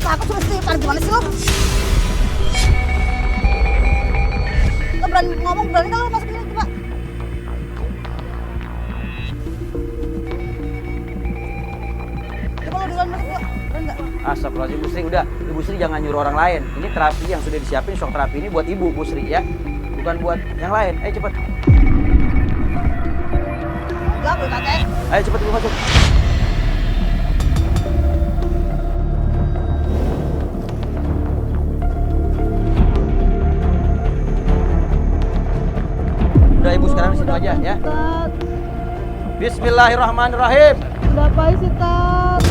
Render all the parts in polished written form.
takut suruh istighfar, gimana sih lo? Lo berani ngomong, berani kalau lo masuk sini coba. Coba lo duluan masuk yuk, berani nggak? Astagfirullahaladzim, Bu Sri, udah. Ibu Sri jangan nyuruh orang lain. Ini terapi yang sudah disiapin, shock terapi ini buat ibu, Bu Sri ya. Bukan buat yang lain. Ayo cepet. Enggak, boleh kakek. Ayo cepet ibu masuk. Udah ibu sekarang di situ aja ya. Ustaz, Bismillahirrahmanirrahim. udah apa sih, Tat?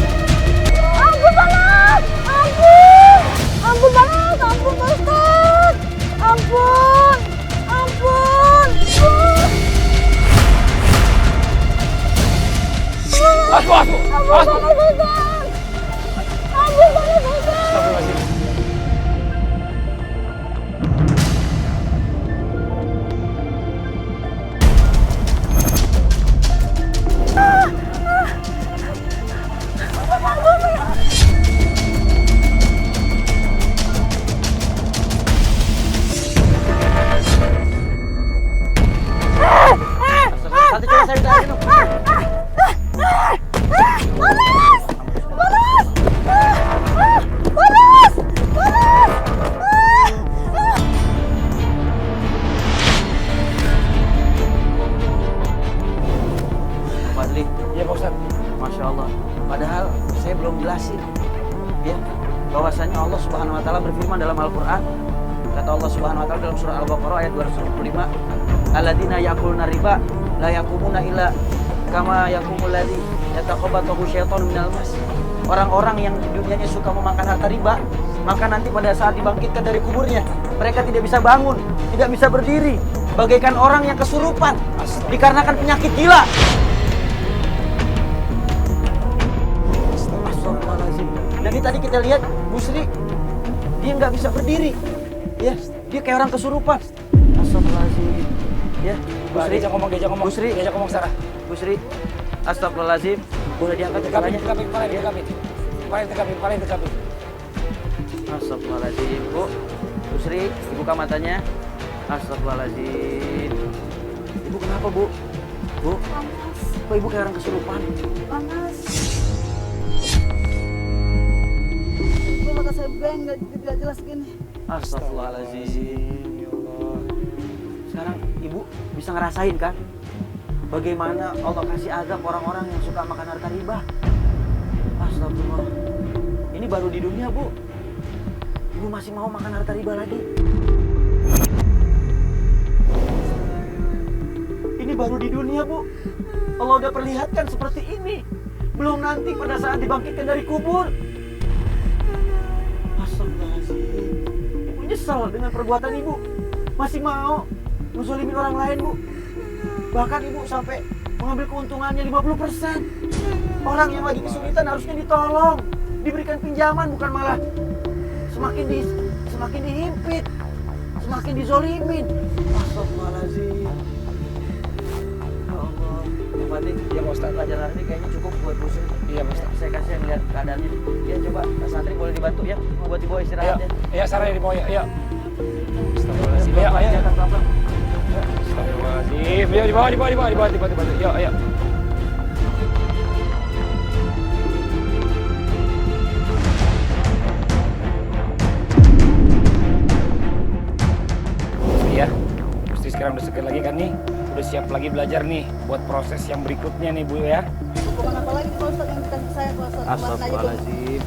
Ampun banget! Ampun! Ampun banget! Ampun, Pak Ustaz! Ampun! Ampun! Aduh, aduh, Ampun aduh. banget, Pak Ustaz! Ampun banget, Pak Ustaz! Astagfirullahaladzim. Nanti coba saya tarik dulu. Panas! Panas! Panas! Panas! Fadli, Iya Pak Ustadz. Masya Allah. Padahal saya belum jelasin, ya, bahwasanya Allah Subhanahu Wa Taala berfirman dalam Al-Quran. Kata Allah Subhanahu Wa Taala dalam surah Al-Baqarah ayat 225, alladzina yakuluna riba la yakumuna illa kama yakumul ladzi yataqabbatuhu syaitanu minal mas. Orang-orang yang di dunianya suka memakan harta riba, maka nanti pada saat dibangkitkan dari kuburnya, mereka tidak bisa bangun, tidak bisa berdiri, bagaikan orang yang kesurupan dikarenakan penyakit gila. Astagfirullahaladzim. Dan tadi kita lihat Bu Sri, dia nggak bisa berdiri, ya, dia kayak orang kesurupan. Astagfirullahaladzim, ya. Bu Sri, Diajak ngomong. Bu Sri, Diajak ngomong Sarah. Bu Sri, astagfirullahaladzim, boleh diangkat kepalanya? Tekapin. Kepalanya tekapin. Astagfirullahaladzim, Bu. Bu Sri, dibuka matanya. Astagfirullahaladzim. Ibu kenapa, Bu? Bu, Panas! kok ibu kayak orang kesurupan? Panas! Gue mata saya blank, nggak jelas gini. Astagfirullahaladzim. Ya Allah. Sekarang ibu bisa ngerasain kan bagaimana Allah kasih azab orang-orang yang suka makan harta riba. Astagfirullah. Ini baru di dunia, Bu. Ibu masih mau makan harta riba lagi. Ini baru di dunia, Bu. Allah udah perlihatkan seperti ini. Belum nanti pada saat dibangkitkan dari kubur. Astagfirullahaladzim. Ibu nyesel dengan perbuatan ibu. Masih mau menzolimin orang lain, Bu. Bahkan ibu sampai mengambil keuntungannya 50%. Orang yang lagi kesulitan harusnya ditolong, diberikan pinjaman, bukan malah semakin dihimpit, semakin dizolimin. Astagfirullahaladzim. Ya Allah. Ya Fatih, Iya Pak Ustadz. pelajaran ini kayaknya cukup buat Bu Sri. Iya Pak Ustadz. Saya kasih yang lihat keadaannya. Ya coba Pak Santri boleh dibantu ya, buat dibawa Ayo, istirahatnya. iya Sarah di bawah ya. Ayo. Astagfirullahaladzim. Ayo. Astagfirullahaladzim. Ayo di bawah. Ayo. Iya. Mesti sekarang udah seger lagi kan nih. Udah siap lagi belajar nih buat proses yang berikutnya nih Bu ya. Hukuman apa lagi Pak Ustadz yang dikasih saya, Pak Ustadz? Astagfirullahaladzim.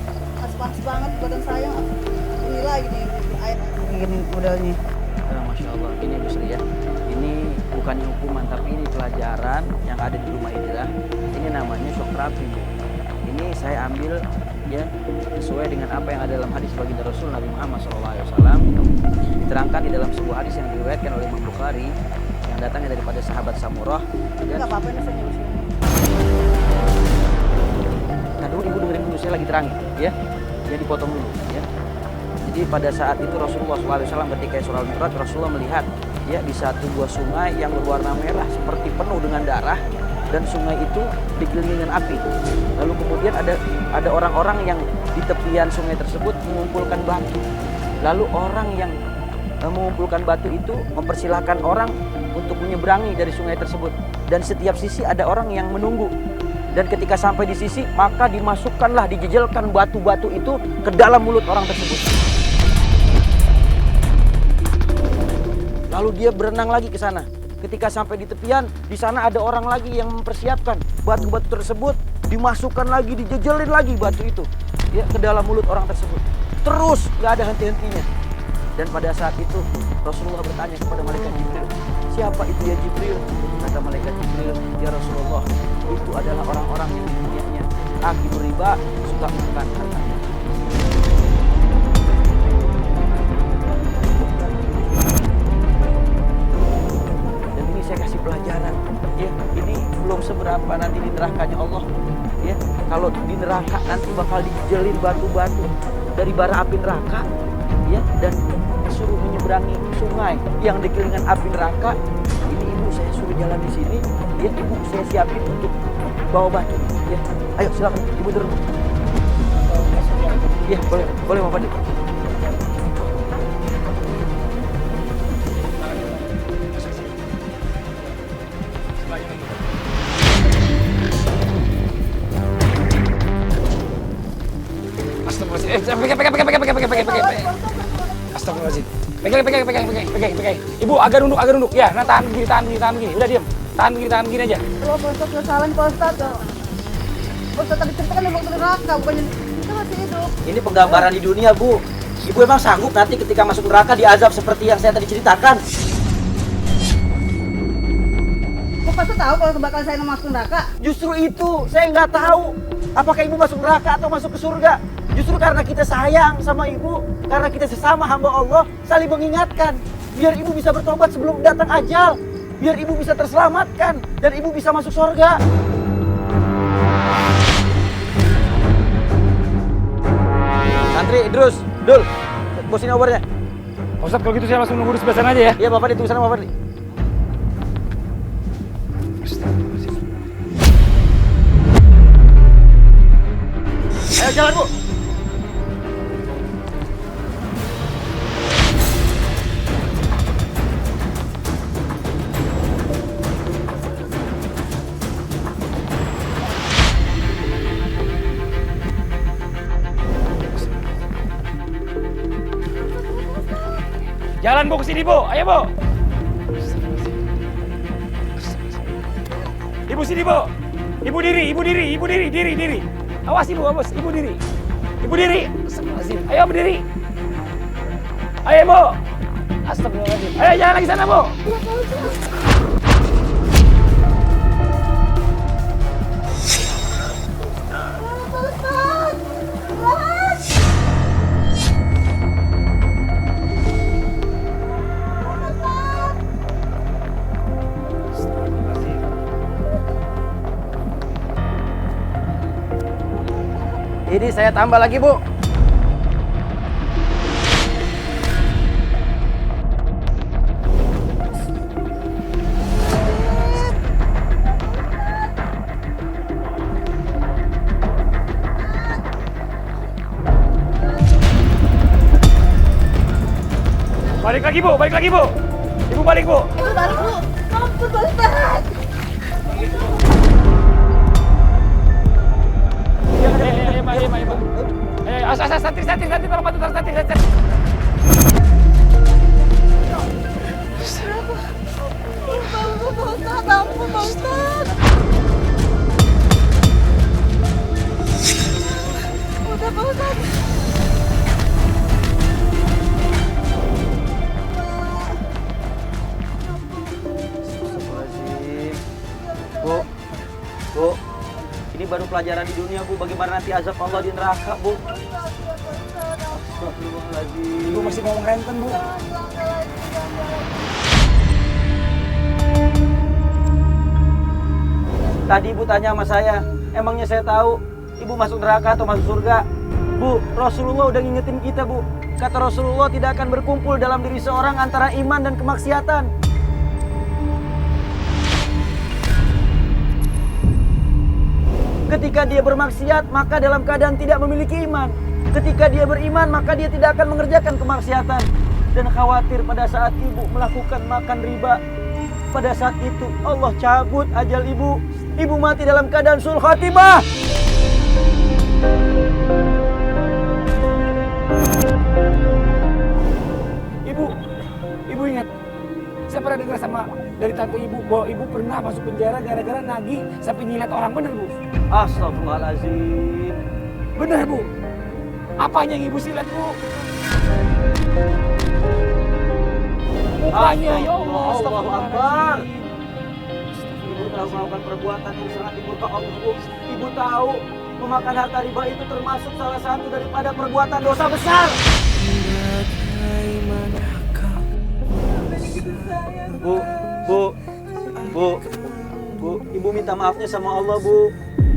Panas banget badan saya. Ini lagi nih air. Ini udah nih. Masya Allah, ini Bu Sri ya. Ini bukannya hukuman, tapi ini pelajaran yang ada di rumah Idra. Ini namanya shock terapi. Ini saya ambil ya sesuai dengan apa yang ada dalam hadis baginda Rasul Nabi Muhammad SAW. Diterangkan di dalam sebuah hadis yang diriwayatkan oleh Imam Bukhari yang datangnya daripada sahabat Samurah. Ya. Enggak apa-apa nih saya nyuruh sini. Nah dulu ibu dengerin dulu, saya lagi terangin ya. Jadi dipotong dulu ya. Jadi pada saat itu Rasulullah SAW ketika Isra Mi'raj, Rasulullah melihat ya di satu buah sungai yang berwarna merah seperti penuh dengan darah, dan sungai itu dikelilingi dengan api. Lalu kemudian ada orang-orang yang di tepian sungai tersebut mengumpulkan batu. Lalu orang yang mengumpulkan batu itu mempersilahkan orang untuk menyeberangi dari sungai tersebut, dan setiap sisi ada orang yang menunggu. Dan ketika sampai di sisi, maka dimasukkanlah, dijejelkan batu-batu itu ke dalam mulut orang tersebut. Lalu dia berenang lagi ke sana. Ketika sampai di tepian, di sana ada orang lagi yang mempersiapkan batu-batu tersebut, dimasukkan lagi, dijejelin lagi batu itu ya ke dalam mulut orang tersebut. Terus nggak ada henti-hentinya. Dan pada saat itu Rasulullah bertanya kepada malaikat Jibril, siapa itu ya Jibril? Kata malaikat Jibril, ya Rasulullah, itu adalah orang-orang yang di dunianya akil riba, suka makan hartanya. Dan ini saya kasih pelajaran, ya ini belum seberapa nanti di nerakanya Allah, ya kalau di neraka nanti bakal dijelin batu-batu dari bara api neraka, ya dan suruh menyeberangi sungai yang dikelilingi api neraka. Ini ibu saya suruh jalan di sini, ya ibu saya siapin untuk bawa batu, ya ayo silakan ibu turun. Ya boleh Bapak Dik. Pegang. Astagfirullahaladzim. Pegang. Ibu agak nunduk. Ya, nah tahan begini. Udah diam. Tahan begini aja. Kalau Pak Ustadz nggak salah nih Pak Ustadz. Pak Ustadz tadi cerita kan memang neraka, bukannya kita masih hidup. Ini penggambaran di dunia, Bu. Ibu emang sanggup nanti ketika masuk neraka diazab seperti yang saya tadi ceritakan? Kok Pak Ustadz tahu kalau bakal saya masuk neraka? Justru itu, saya nggak tahu apakah ibu masuk neraka atau masuk ke surga. Justru karena kita sayang sama ibu, karena kita sesama hamba Allah, saling mengingatkan. Biar ibu bisa bertobat sebelum datang ajal. Biar ibu bisa terselamatkan dan ibu bisa masuk surga. Santri, Idrus, Dul, bosin obornya. Pak Ustadz, kalau gitu saya langsung nunggu di sebelah sana aja ya. Iya Bapak di tunggu sana Bapak di. Ayo jalan Bu. Jalan Bu, kesini Bu, ayo Bu. Ibu sini Bu. Ibu diri. Awas ibu, ibu diri. Astagfirullahaladzim. Ayo berdiri. Ayo Bu. Astagfirullahaladzim. Ayo jalan lagi sana Bu. Ini saya tambah lagi Bu. Balik lagi Bu. Ibu balik Bu. Ibu balik Bu. Mampun Pak Ustadz. Santri, tolong bantu santri. Ampun Pak Ustadz. Udah Pak Ustadz. Bu, ini baru pelajaran di dunia Bu, bagaimana nanti azab Allah di neraka Bu. Astagfirullahaladzim. Ibu masih ngomong renten Bu. Tadi Ibu tanya sama saya, emangnya saya tahu Ibu masuk neraka atau masuk surga? Bu, Rasulullah udah ngingetin kita Bu. Kata Rasulullah, tidak akan berkumpul dalam diri seorang antara iman dan kemaksiatan. Ketika dia bermaksiat, maka dalam keadaan tidak memiliki iman. Ketika dia beriman, maka dia tidak akan mengerjakan kemaksiatan. Dan khawatir pada saat ibu melakukan makan riba, pada saat itu Allah cabut ajal ibu. Ibu mati dalam keadaan sul khatimah. Ibu ingat, saya pernah dengar sama dari tante ibu bahwa ibu pernah masuk penjara gara-gara nagih sampai nyilet orang. Bener bu? Astagfirullahaladzim. Bener bu? Apanya yang ibu silet bu? Mukanya, ya Allah. Allahu Akbar. Ibu telah melakukan perbuatan yang sangat dimurka Allah, Bu. Ibu tahu memakan harta riba itu termasuk salah satu daripada perbuatan dosa besar. Bu, ibu minta maafnya sama Allah, Bu.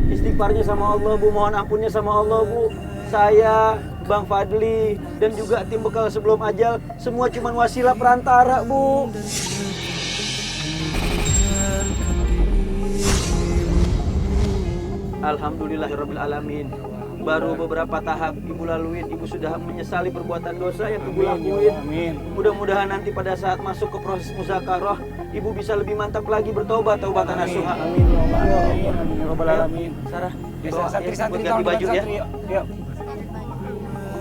Istighfarnya sama Allah, Bu. Mohon ampunnya sama Allah, Bu. Saya, Bang Fadli, dan juga tim bekal sebelum ajal, semua cuman wasilah perantara, Bu. Alhamdulillahirrabbilalamin. Baru beberapa tahap ibu laluin, ibu sudah menyesali perbuatan dosa yang ibu lakuin. Mudah-mudahan nanti pada saat masuk ke proses muzakarah, ibu bisa lebih mantap lagi bertobat, taubatan nasuha. Amin. Amin. Rabbal alamin. Sarah, Santri-santri ganti baju ya. Yuk.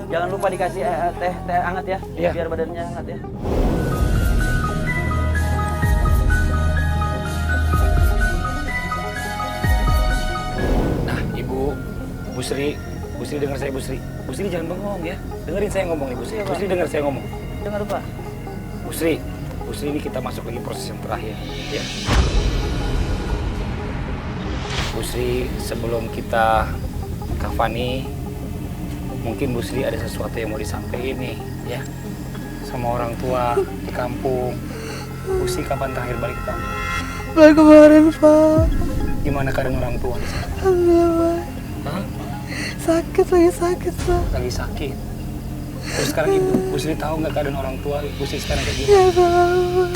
Jangan lupa dikasih teh hangat ya, Iya. biar badannya hangat ya. Nah, Bu Sri dengar saya Bu Sri. Bu Sri jangan bengong ya. Dengerin saya ngomong nih Bu Sri. Bu Sri dengar saya ngomong. Jangan lupa. Bu Sri ini kita masuk lagi proses yang terakhir ya. Bu Sri, sebelum kita kafani, mungkin Bu Sri ada sesuatu yang mau disampaikan nih ya sama orang tua di kampung. Bu Sri kapan terakhir balik ke kampung? Bulan kemarin, Pak. Gimana keadaan orang tua di sana? Alhamdulillah, Pak. Hah? Lagi sakit, Pak. Lagi sakit. Terus sekarang Ibu, Bu Sri tahu nggak keadaan orang tua Bu Sri sekarang kayak gimana? Ya, Pak.